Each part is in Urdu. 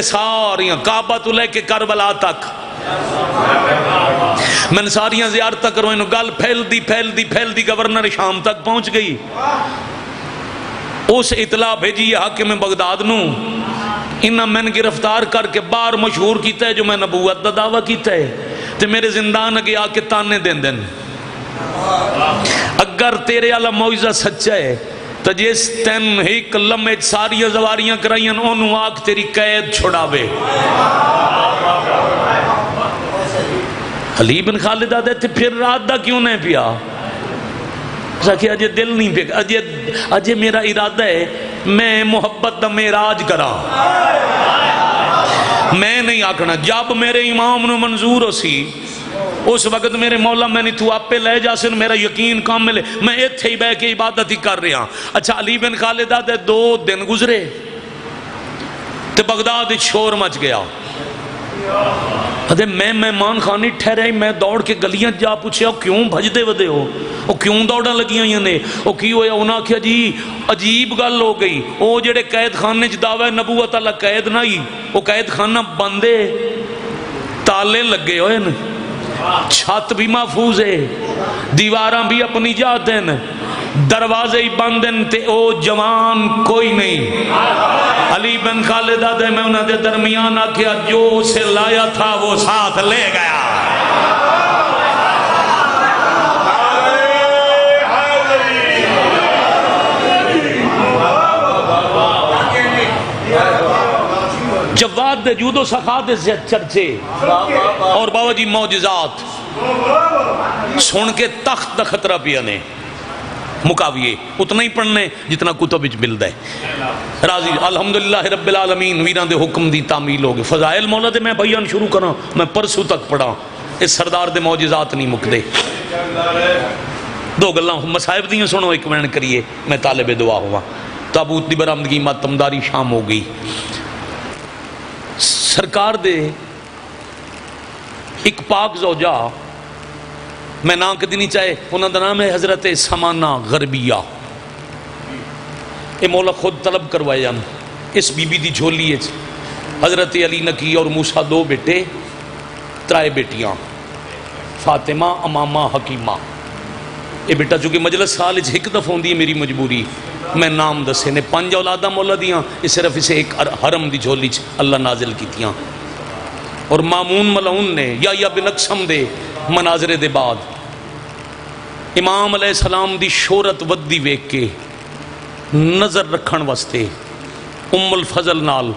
ساریاں کعبہ تو لے کے کربلا تک میں نے ساریاں زیارت کرو، انہوں گل پھیل دی گورنر شام تک پہنچ گئی. اس اطلاع بھیجی حاکم بغداد نو، انہاں میں نے گرفتار کر کے باہر مشہور کیتا ہے جو میں نبوت دا دعویٰ کیتا ہے، تے میرے زندان اگے آ کے تانے دین اگر تیرے والا معجزہ سچا ہے تو جس تین ایک لمحے ساری زواریاں کرائیاں انہوں آگ تیری قید چھڑاوے. علی بن خالد آدھے تھے پھر رات دا کیوں نہیں پیا؟ کہ اجے دل نہیں پیا، اجے میرا ارادہ ہے میں محبت دا معراج کرا. میں نہیں آکھنا جب میرے امام نو منظور ہو سی اس وقت میرے مولا میں نے تو آپ پہ لے جا سن میرا یقین کامل ہے، میں ایتھے ہی بے کے عبادت ہی کر رہا. اچھا علی بن خالد آدھے 2 دن گزرے تے بغداد شور مچ گیا. میں مہمان خانی ٹھہرے، میں دوڑ کے گلیاں جا پوچھے کیوں بھجدے ودے ہو، وہ کیوں دوڑا لگیاں نے، وہ کی ہویا؟ انہاں کیا جی عجیب گل ہو گئی، وہ جڑے قید خانے چ دعوی نبوت اللہ قید نہ ہی، وہ قید خانہ بندے تالے لگے ہوئے نا، چھت بھی محفوظ ہے، دیواراں بھی اپنی جات ہیں، دروازے ہی بند ہیں تے او جوان کوئی نہیں. علی بن خالد آدھے میں انہوں نے درمیان آکھیا جو اسے لایا تھا وہ ساتھ لے گیا. جواد دے جود و سخا دے چرچے اور بابا جی معجزات سن کے تخت دا خطرہ پیا نے مکاویے اتنا ہی پڑھنے جتنا کتب وچ ملدا ہے. راضی الحمدللہ رب العالمین ویران دے حکم دی تعمیل ہو گئے. فضائل مولا دے میں بیان شروع کرا، میں پرسوں تک پڑھا، اس سردار دے معجزات نہیں مکدے. 2 گلاں مصائب دیاں سنو، ایک منٹ کریے میں طالب دعا ہوا. تابوت دی برآمدگی ماتمداری شام ہو گئی. سرکار دے ایک پاک زوجہ میں نام کدی نہیں چاہے، انہوں کا نام ہے حضرت سمانہ غربیہ. یہ مولا خود طلب کروائے جان. اس بی بی دی جھولی ہے حضرت علی نکی اور موسیٰ 2 بیٹے 3 بیٹیاں فاطمہ امامہ حکیمہ. یہ بیٹا چونکہ مجلس سال ایک دفعہ ہوندی ہے میری مجبوری میں نام دسے نے 5 اولادہ مولا دیاں، اس صرف اسے ایک حرم دی جھولی اللہ نازل کیتیاں. اور مامون ملعون نے یا بن اقسم دے مناظرے دے بعد امام علیہ السلام دی شہرت ودی ویکھ کے نظر رکھن واسطے ام الفضل نال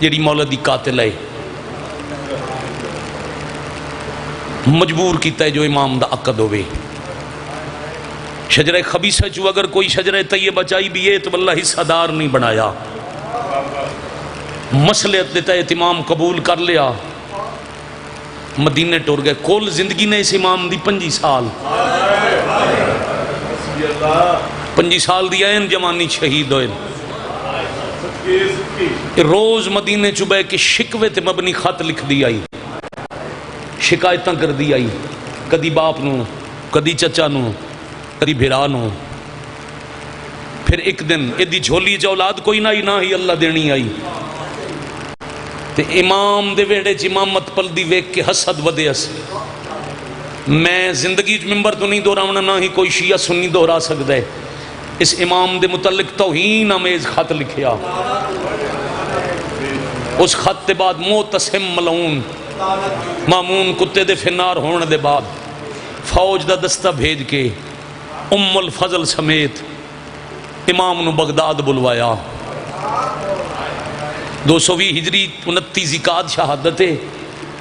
جیڑی مولا دی قاتل ہے مجبور کیتا ہے جو امام دا عقد ہوئے. شجرہ خبیثہ چو اگر کوئی شجرہ طیبہ بچائی بھی ہے تو اللہ حصہ دار نہیں بنایا. مسئلے دیتا ہے امام قبول کر لیا، مدینے ٹور گئے. کل زندگی نے اس امام دی 25 سال 25 سال دی این جوانی شہید ہوئے. روز مدینے چبے کے شکوے تے مبنی خط لکھ دی آئی، شکایتاں کر دی آئی، کدی باپ نو، کدی چچا نو، کدی بھیرا نو. پھر ایک دن ایدی جھولی جو اولاد کوئی نہ ہی اللہ دینی آئی تے امام دے ویڑے چ امامت پل دی ویک کے حسد ودے اس. میں زندگی ممبر تو نہیں دہراونا، نہ ہی کوئی شیعہ سنی دہرا سکتا ہے. اس امام دے متعلق توہین آمیز خط لکھیا. اس خط دے بعد معتصم ملعون مامون کتے دے فنار ہونے دے بعد فوج دا دستہ بھیج کے ام الفضل سمیت امام نو بغداد بلوایا. 220 ہجری 29 ذکات شہادت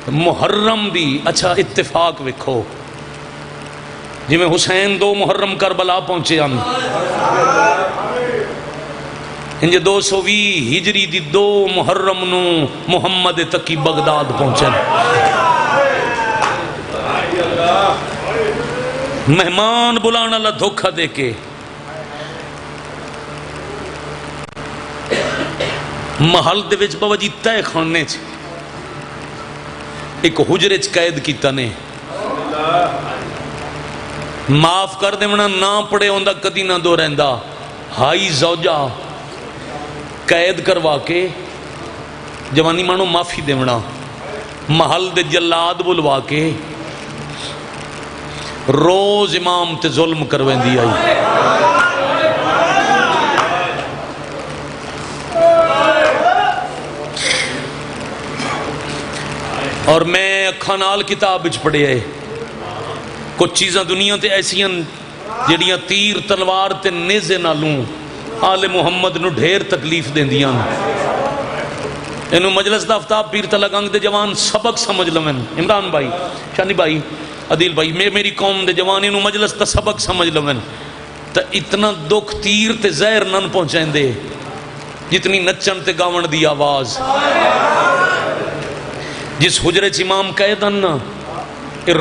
محرم دی. اچھا اتفاق وکھو جی میں حسین 2 محرم کربلا پہنچے ہم انجھے 220 ہجری دی 2 محرم نو محمد تقی بغداد پہنچے. مہمان بلانا اللہ دھوکہ دے کے محل دے وچ بابا جی تہ خانے چ ایک حجرے چ قید کیتا نے. معاف کر دے منا نہ پڑے ہوندا کدی نہ دو رہندا. ہائی زوجہ قید کروا کے جوانی مانو معافی دیونا، محل دے جلاد بلوا کے روز امام تے ظلم کرویں دی آئی. اور میں اکھاں نال کتاب وچ پڑھیا ہے کچھ چیزاں دنیا تے ایسیاں جڑیاں تیر تلوار تے نیزے نالوں آل محمد نو ڈھیر تکلیف دیندیاں. انہوں مجلس دا آفتاب پیر تلہ گنگ دے جوان سبق سمجھ لویں. عمران بھائی، شانی بھائی، عدیل بھائی، میری قوم دے جوان انہوں مجلس دا سبق سمجھ لویں. تا اتنا دکھ تیر تے زہر نن پہنچائیں دے جتنی نچن تے گاون دی آواز. جس حجرے چ امام قیدن نا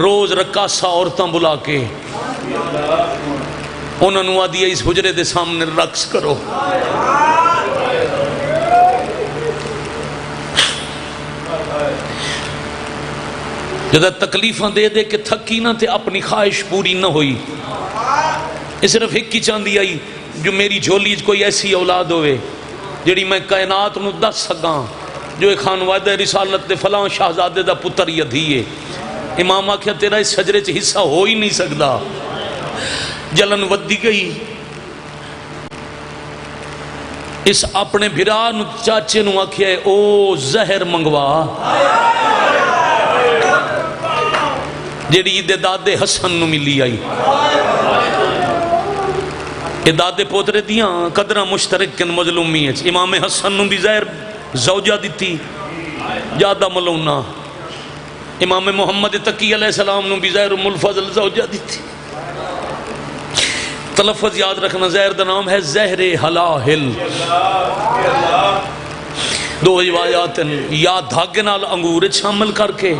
روز رقاصہ عورتاں بلا کے انہوں نے آدھی اس حجرے دے سامنے رقص کرو. جدہ تکلیفاں دے دے کہ تھکی نہ تے اپنی خواہش پوری نہ ہوئی. اس صرف ایک کی چاندی آئی جو میری جھولی کوئی ایسی اولاد ہوئے جڑی میں کائنات نو دس سکاں جو ایک خانوادہ رسالت دے فلاں شہزادے دا پتر یا دھیے. امام آکھیا تیرا اس شجرے چ حصہ ہو ہی نہیں سکدا. جلن ودی گئی. اس اپنے بھرا نو چاچے نو آکھیا او زہر منگوا جیڑی دے دادے حسن نو ملی آئی. یہ دادے پوترے دیاں قدرہ مشترک کن مظلومی ہے. امام حسن نو بھی زہر زوجہ دیتی جادہ ملونہ. امام محمد تقی علیہ السلام نو بھی زہر ام الفضل زوجہ دیتی. تلفظ یاد رکھنا زہر دا نام ہے زہر حلاہل. دو روایات یا دھاگے نال انگور شامل کر کے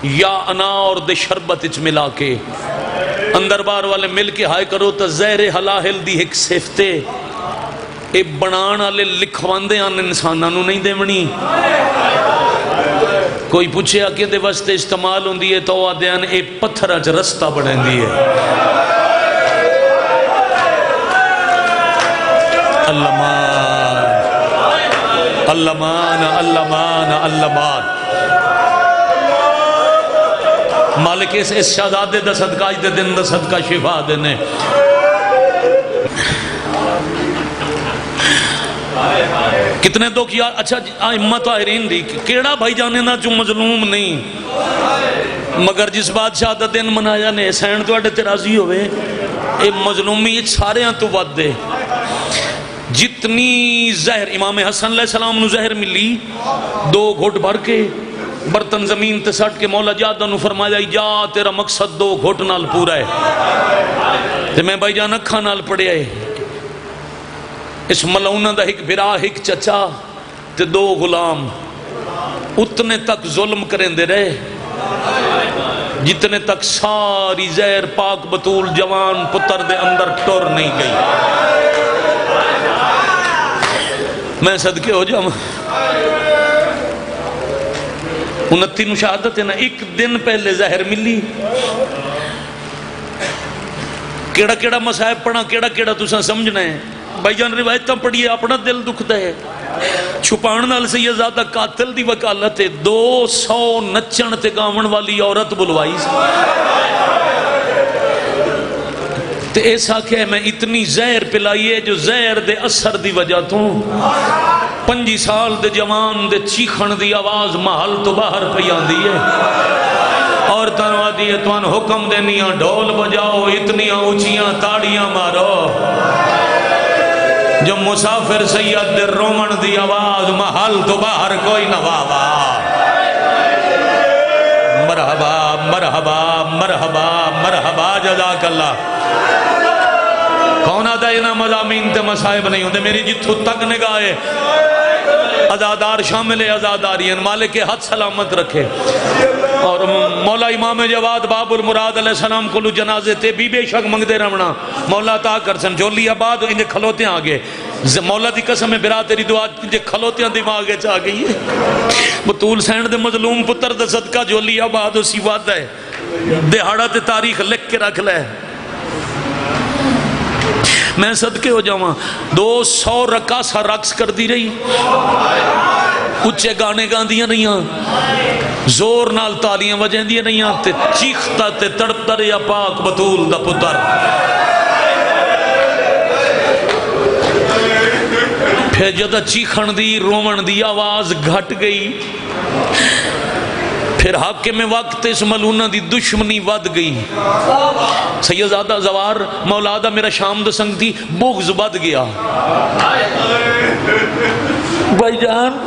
یا انار دے شربت اچ ملا کے اندر بار والے مل کے ہائے کرو تو زہر حلاہل دی ایک صفتے اے بنان والے لکھواندے آن انساناں نو نہیں دیونی. کوئی پوچھے کہ دے واسطے استعمال ہوندی ہے تو آدھیان اے پتھر اچ رستہ بڑھندی ہے. اللہ مان اللہ مان اللہ مان اللہ مان. مالک اس شہزادے دا صدقہ اج دے دن دا صدقہ شفا دینے. کتنے دکھ یار. اچھا ائمہ طاہرین دی کیڑا بھائی جانے نا جو مظلوم نہیں مگر جس بادشاہ دا دن منایا نے سین تو اڈے تے راضی ہوئے. اے مظلومی سارے ہاں تو ود دے. جتنی زہر امام حسن علیہ السلام نو زہر ملی دو گھٹ بھر کے برتن زمین تے سٹ کے مولا جادہ نو فرمایا جا تیرا مقصد دو گھٹ نال پورا ہے. تے میں بھائی جان اکھاں نال پڑھیا ہے. اس ملعونہ دا ایک بھرا ایک چچا تے دو غلام اتنے تک ظلم کریں دے رہے جتنے تک ساری زہر پاک بطول جوان پتر دے اندر ٹور نہیں گئی. میں صدقے ہو جاؤں 29 نو شہادت ہے نا. ایک دن پہلے زہر ملی کیڑا کیڑا مسائب پڑھا کیڑا کیڑا تساں سمجھنا ہے. بھائی جان روایتاں پڑھیے اپنا دل دکھتا ہے. چھپان نال سے یہ زیادہ قاتل دی وکالت ہے. 200 نچن تے گاون والی عورت بلوائی تے ایسا کہ میں اتنی زہر پلائیے جو زہر دے اثر دی وجہ تو 5 سال دے جوان دے چیخن دی آواز محل تو باہر پہ آندی ہے. اور تنوا دیئے توان حکم دینیاں ڈھول بجاؤ اتنیاں اونچیاں تاڑیاں مارو جو مسافر سید دے رومن دی آواز محل تو باہر کوئی نہ واوا. مرحبا مرحبا مرحبا مرحبا جزاک اللہ. کون آدھا یہ نا مضامین تے مسائب نہیں ہوندے. میری جتھو تک نگاہ ہے ازادار شامل ہے ازادارین مالک حد سلامت رکھے. اور مولا امام جواد باب المراد علیہ السلام کو جنازے تے بھی بے شک منگ دے رہنا مولا تا کرسن جولی آباد انجھے کھلوتے آگے. مولا دی قسم ہے برا تیری دعا انجھے کھلوتے دماغے چاہ گئی ہے. بطول سینڈ دے مظلوم پتر دے صدقہ جولی آباد اسی وعدہ ہے دہاڑا تے تاریخ لکھ کے رکھ لے. میں صدقے ہو جاؤں 200 رقاصہ رقص کر دی رہی اچھے گانے گاندیاں نہیں، زور نال تالیاں وجیندیاں نہیں، تے چیختا تے تڑپتا رہیا پاک بطول دا پتر۔ پھر جدہ چیخن دی رومن دی آواز گھٹ گئی، پھر حاکم وقت اس ملونہ دی دشمنی ود گئی۔ سیدزادہ زوار مولادہ میرا شام دا سنگ تھی، بغض ود گیا۔ بھائی جان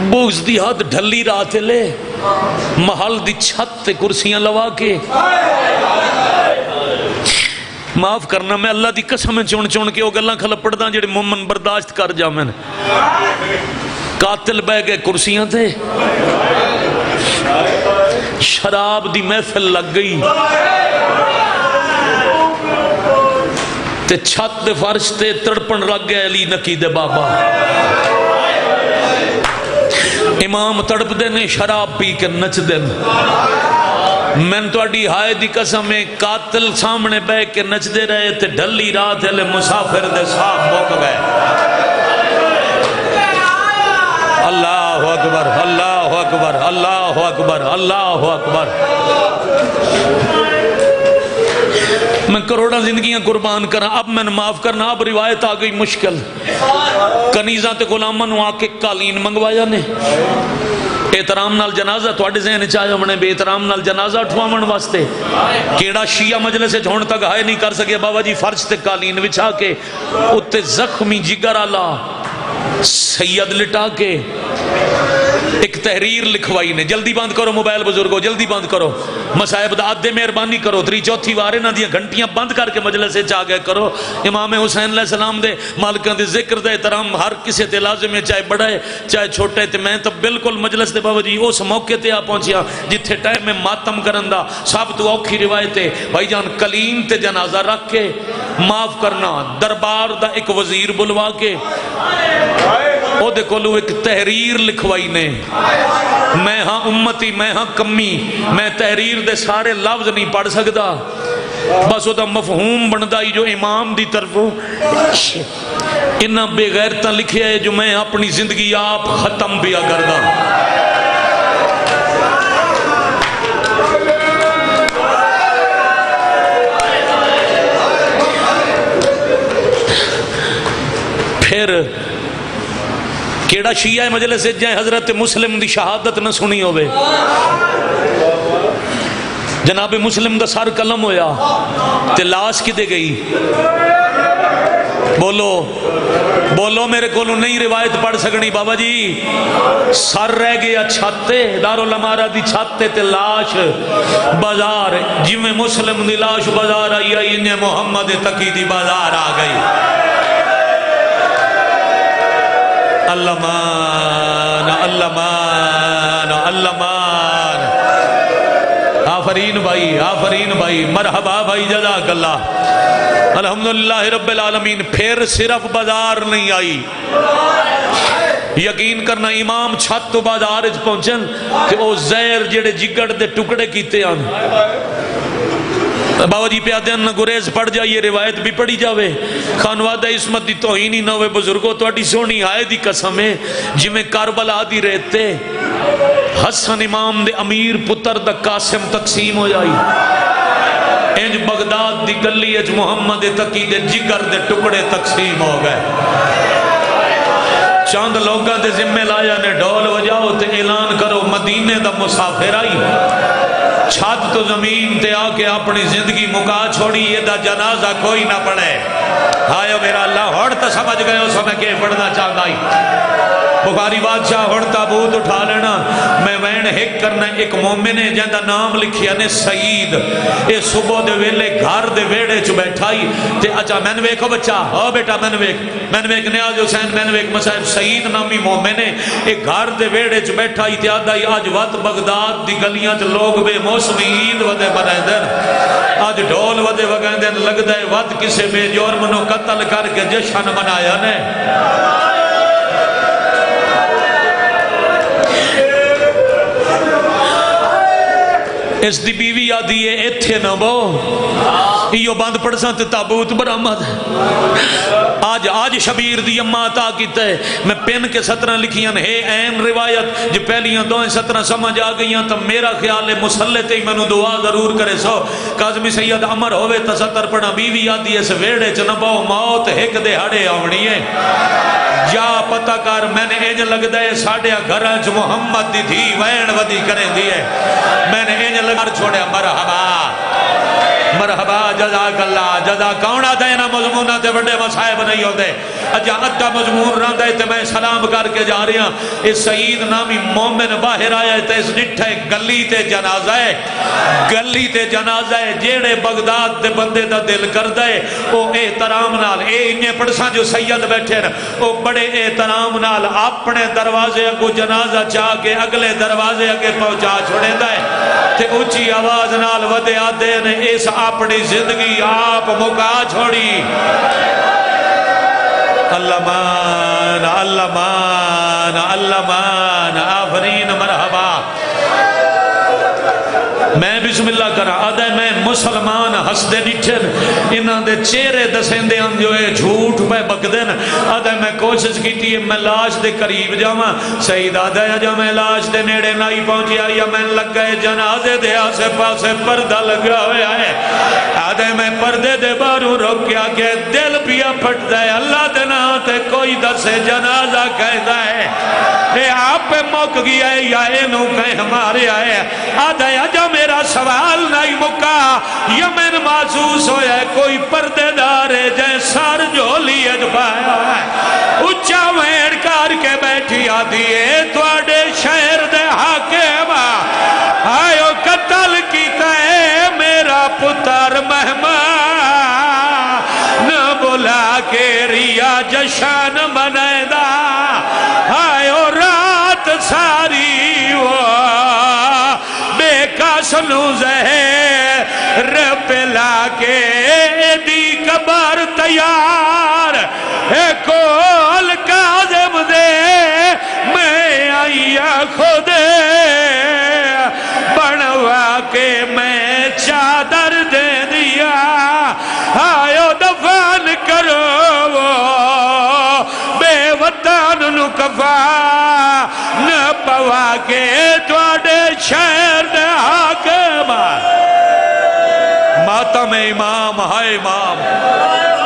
بغض دی حد ڈھلی رات لے، محل دی چھت تے کرسیاں لوا کے معاف کرنا، میں اللہ دی قسم چون چون کے وہ گلاں کھلپ پڑدا جڑے مومن برداشت کر جامن۔ قاتل بہ گئے کرسیاں تے، شراب دی محفل لگ گئی تے چھت دے فرش تے تڑپن رکھ گئے علی نکی دے بابا۔ امام تڑپ دے نے شراب پی کے نچ دے، میں تو اڈی ہائے دی قسم ہے قاتل سامنے بہ کے نچ دے رہے تے ڈھلی رات ہے لے مسافر دے صاحب موک گئے۔ اللہ اکبر اللہ اکبر اللہ اکبر اللہ اکبر۔ میں کروڑا زندگیاں قربان کرا، اب میں معاف کرنا، اب روایت آ گئی مشکل۔ کنیزاں تے غلاماں نو آ کے قالین منگوایا نے، احترام نال جنازہ تواڈے ذہن چ آیا ہونے، بے احترام نال جنازہ اٹھواون واسطے کیڑا شیعہ مجلس وچ ہن تک ہائے نہیں کر سکے بابا جی فرش تے قالین وچھا کے اُتے زخمی جگر آلا سید لٹا کے ایک تحریر لکھوائی نے۔ جلدی بند کرو موبائل بزرگو، جلدی بند کرو، مصائب دا عدے مہربانی کرو، تری چوتھی وارے نہ دیا گھنٹیاں بند کر کے مجلس سے چاہ گئے کرو۔ امام حسین علیہ السلام دے مالکان دے ذکر دے احترام ہر کسی تے لازم ہے، چاہے بڑا ہے چاہے چھوٹا ہے۔ تے میں تو بالکل مجلس دے بابا جی اس موقع تے آ پہنچیا جتھے ٹائم میں ماتم کرن دا سب تو اوکھی روایت ہے۔ بھائی جان کلیم تے جنازہ رکھ کے معاف کرنا، دربار دا ایک وزیر بلوا کے او دے کولو ایک تحریر لکھوائی نے، میں ہاں امتی میں ہاں کمی، میں تحریر دے سارے لفظ نہیں پڑھ سکتا، بس او دا مفہوم بندا ہی جو امام دی طرفوں انہاں بے غیرتاں لکھیا ہے جو میں اپنی زندگی آپ ختم پیا کردا۔ پھر کیڑا شیعہ مجلس سے جائیں حضرت مسلم دی شہادت نہ سنی ہوئے، جناب مسلم دا سر قلم ہویا تے لاش کدے گئی؟ بولو بولو، میرے کو نہیں روایت پڑھ سکنی بابا جی، سر رہ گیا چھتے دارالامارہ دی چھتے تے لاش بازار، جی میں مسلم دی لاش بازار آئی آئی انہیں محمد تقی دی بازار آ گئی۔ اللہ مان اللہ مان اللہ مان، آفرین بھائی مرحبا بھائی، جزاک اللہ، الحمدللہ رب العالمین۔ پھر صرف بازار نہیں آئی، یقین کرنا امام چھت تو بازار اچ پہنچن کہ وہ زہر جڑے جگر دے ٹکڑے کیتے آن بابا جی پیادے نہ گریز پڑ جائیے، روایت بھی پڑھی جاوے، خانوادہ عصمت دی توہین ہی نہ ہوئے۔ بزرگوں تو اٹی سونی آئے دی قسم ہے جی میں کربلا دی رہتے حسن امام دے امیر پتر دا قاسم تقسیم ہو جائی، انج بغداد دی گلی اچ محمد تقی دے جگر دے ٹکڑے تقسیم ہو گئے۔ چاند لوگاں دے ذمہ لایا نے ڈھول وجاؤ تے اعلان کرو مدینے دا مسافر آئی، چھت تو زمین تے آ کے اپنی زندگی مکا چھوڑی، یہ دا جنازہ کوئی نہ پڑھے۔ آئے میرا اللہ، ہڑ تا سمجھ گئے ہو سمیں کہ پڑھنا چاہتا ہی بخاری بادشاہ ہڑ تابوت اٹھا لینا، میں وین ہک کرنا ایک مومن ہے جہاں دا نام لکھیا نے سعید، اے صبح دے ویلے گھر دے ویڑے چ بیٹھائی تے اچھا میں نے ویکھو بچہ ہو بیٹا میں نے ویک نیاز حسین میں نے ویک مسائب سعید نامی مومن ہے، ایک گھر دے ویڑے چ بیٹھائی تے آدھائی آج وقت بغداد دی گلیاں چ لوگ بے موسمی عید ودے بنائے دن، آج ڈھول ودے وگائیں دن، لگ دے وقت کسے بے جرم نو قتل کر کے جشن منایا نے۔ اس دی بیوی آدھی ہے ایتھے نہ بو، یہ بند پڑساں تے تابوت برآمد، آج شبیر دی اما عطا کیتا ہے میں پن کے 17 لکھیاں ہے این روایت جو پہلیاں دوئیں 17 سمجھ آ گئیاں تو میرا خیال ہے مسلح تے میں دعا ضرور کرے سو کاظمی سید عمر ہوئے تا 70 پڑھا بیوی آدھی اس ویڑے چ نہ باؤ موت ایک دہاڑے آونی ہے جا پتہ کر میں نے انج لگدا ہے ساڈے گھراں چ محمد دی دھی وین ودی کرے دی ہے میں نے انج لگا چھوڑیا مرحبا مرحبا جزاک اللہ جزا کونا دینا مضمونہ تے بڑے مصائب نہیں ہوتے اجا ادھا مضمون رہندا ہے تے میں سلام کر کے جا رہا اس سعید نامی مومن باہر آیا ہے تے اس ڈٹھے گلی تے جنازہ ہے جیڑے بغداد دے بندے دا دل کردا ہے او احترام نال اے انہیں پڑساں جو سید بیٹھے نا او بڑے احترام نال اپنے دروازے کو جنازہ چاہ کے اگلے دروازے اگے پہنچا چھوڑیندا ہے تے اونچی آواز نال ودیا دے نے اس اپنی زندگی آپ مکا چھوڑی اللہ مان اللہ مان اللہ مان آفرین مرحبا میں بسم اللہ کرا آدھے میں مسلمان ہسدے ڈٹھن انہاں دے چہرے دسیندے ہم جو ہے جھوٹ پہ بکدن آدھے میں کوشش کیتی ہے میں لاش دے قریب جاواں سید آدھے جا میں لاش دے نیڑے نائی پہنچیا یا میں لگ گئے جنازے دے آسے پاسے پردہ لگا ہویا ہے آدھے میں پردے دے باروں روکیا کہ دل پیا پھٹ دے اللہ دے نا تے کوئی دسے جنازہ کہتا ہے اے آپ پہ موک گیا ہے یا اینو کہیں ہمارے آئے آدھے جا میرا سوال نہیں مکا یمن محسوس ہویا ہے کوئی پردے دارے جائے سار جولی اجبایا ہے اچھا وین کار کے بیٹھی آدھی ہے توڑے شہر دے حاکم آئیو قتل کیتا ہے میرا پتر مہمان نہ بلا کے ریا جشن بنائے دا آئیو رات ساری وہ بے کاسنو زہر پلا کے دی کبر تیار اے کول کاظم دے میں آئیا خود بنوا کے میں چادر دے دیا آئیو دفن کرو بے وطن نو کفا نہ پوا کے توڑے شہر دے حاکم ماتم امام ہائے امام